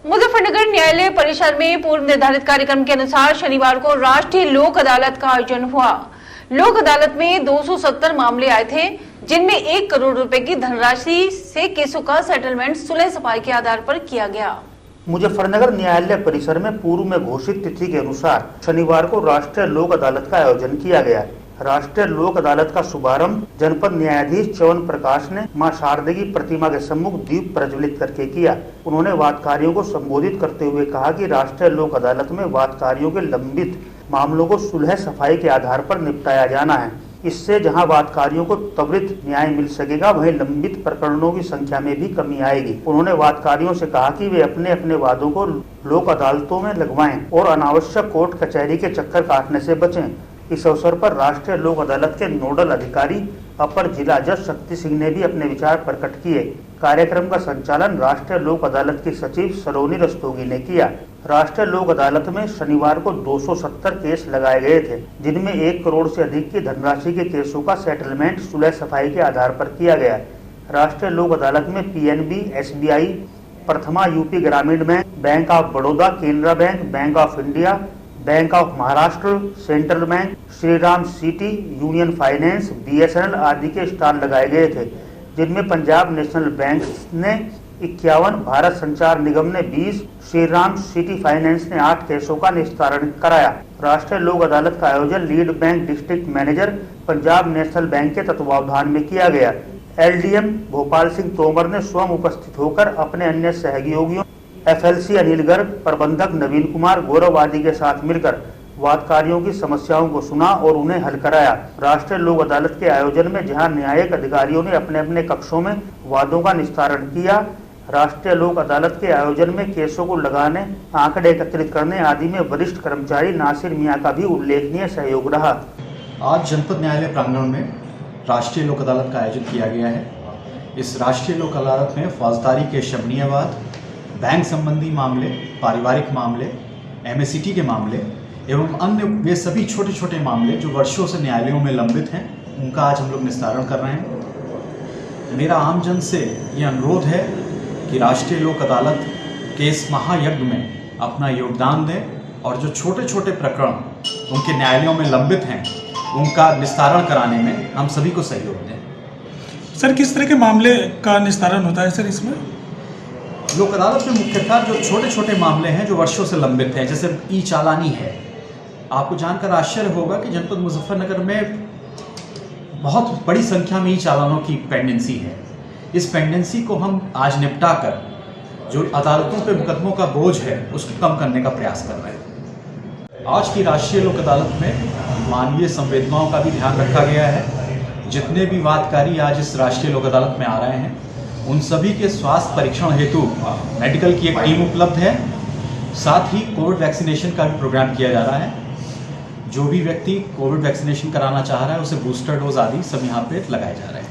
मुजफ्फरनगर न्यायालय परिसर में पूर्व निर्धारित कार्यक्रम के अनुसार शनिवार को राष्ट्रीय लोक अदालत का आयोजन हुआ। लोक अदालत में 270 मामले आए थे, जिनमें 1 करोड़ रुपए की धनराशि से केसों का सेटलमेंट सुलह सफाई के आधार पर किया गया। मुजफ्फरनगर न्यायालय परिसर में पूर्व में घोषित तिथि के अनुसार शनिवार को राष्ट्रीय लोक अदालत का आयोजन किया गया। राष्ट्रीय लोक अदालत का शुभारंभ जनपद न्यायाधीश च्यवन प्रकाश ने मां शारदे की प्रतिमा के सम्मुख दीप प्रज्वलित करके किया। उन्होंने वादकारियों को संबोधित करते हुए कहा कि राष्ट्रीय लोक अदालत में वादकारियों के लंबित मामलों को सुलह सफाई के आधार पर निपटाया जाना है। इससे जहां वादकारियों को त्वरित न्याय मिल सकेगा, वहीं लंबित प्रकरणों की संख्या में भी कमी आएगी। उन्होंने वादकारियों से कहा कि वे अपने अपने वादों को लोक अदालतों में लगवाएं और अनावश्यक कोर्ट कचहरी के चक्कर काटने से बचें। इस अवसर पर राष्ट्रीय लोक अदालत के नोडल अधिकारी अपर जिला जज शक्ति सिंह ने भी अपने विचार प्रकट किए। कार्यक्रम का संचालन राष्ट्रीय लोक अदालत की सचिव सलोनी रस्तोगी ने किया। राष्ट्रीय लोक अदालत में शनिवार को 270 केस लगाए गए थे, जिनमें 1 करोड़ से अधिक की धनराशि के केसों का सेटलमेंट सुलह सफाई के आधार पर किया गया। राष्ट्रीय लोक अदालत में पीएनबी, एसबीआई, प्रथमा यूपी ग्रामीण bank, bank of Baroda, Canara bank, bank of India, bank of Maharashtra, central bank, Shriram city, union finance, BSNL आदि के स्टॉल लगाए गए थे, जिनमें पंजाब नेशनल बैंक ने 51, भारत संचार निगम ने 20, श्रीराम सिटी फाइनेंस ने 8 केसों का निस्तारण कराया। राष्ट्रीय लोक अदालत का आयोजन lead bank district manager Punjab national bank के तत्वावधान में किया गया। एलडीएम भोपाल सिंह तोमर ने स्वयं उपस्थित होकर अपने अन्य सहयोगियों एफएलसी अनिल गर्ग, प्रबंधक नवीन कुमार, गौरव आदि के साथ मिलकर वादकारियों की समस्याओं को सुना और उन्हें हल कराया। राष्ट्रीय लोक अदालत के आयोजन में जहां न्यायिक अधिकारियों ने अपने अपने कक्षों में वादों का निस्तारण किया, राष्ट्रीय लोक अदालत के आयोजन में केसों को लगाने, आंकड़े एकत्रित करने आदि में वरिष्ठ कर्मचारी नासिर मियां का भी उल्लेखनीय सहयोग रहा। आज जनपद न्यायालय प्रांगण में राष्ट्रीय लोक अदालत का आयोजन किया गया है। इस राष्ट्रीय लोक अदालत में फौजदारी के शमनीय वाद, बैंक संबंधी मामले, पारिवारिक मामले, एमएससीटी के मामले एवं अन्य वे सभी छोटे छोटे मामले जो वर्षों से न्यायालयों में लंबित हैं, उनका आज हम लोग निस्तारण कर रहे हैं। मेरा आमजन से ये अनुरोध है कि राष्ट्रीय लोक अदालत के इस महायज्ञ में अपना योगदान दें और जो छोटे छोटे प्रकरण उनके न्यायालयों में लंबित हैं, उनका निस्तारण कराने में हम सभी को सहयोग दें। सर, किस तरह के मामले का निस्तारण होता है सर इसमें? लोक अदालत में मुख्यतः जो छोटे छोटे मामले हैं जो वर्षों से लंबित हैं, जैसे ई चालानी है। आपको जानकर आश्चर्य होगा कि जनपद मुजफ्फरनगर में बहुत बड़ी संख्या में ई चालानों की पेंडेंसी है। इस पेंडेंसी को हम आज निपटा कर जो अदालतों पे मुकदमों का बोझ है उसको कम करने का प्रयास कर रहे हैं। आज की राष्ट्रीय लोक अदालत में मानवीय संवेदनाओं का भी ध्यान रखा गया है। जितने भी वादकारी आज इस राष्ट्रीय लोक अदालत में आ रहे हैं, उन सभी के स्वास्थ्य परीक्षण हेतु मेडिकल की एक टीम उपलब्ध है। साथ ही कोविड वैक्सीनेशन का भी प्रोग्राम किया जा रहा है। जो भी व्यक्ति कोविड वैक्सीनेशन कराना चाह रहा है, उसे बूस्टर डोज आदि सब यहाँ पे लगाए जा रहे हैं।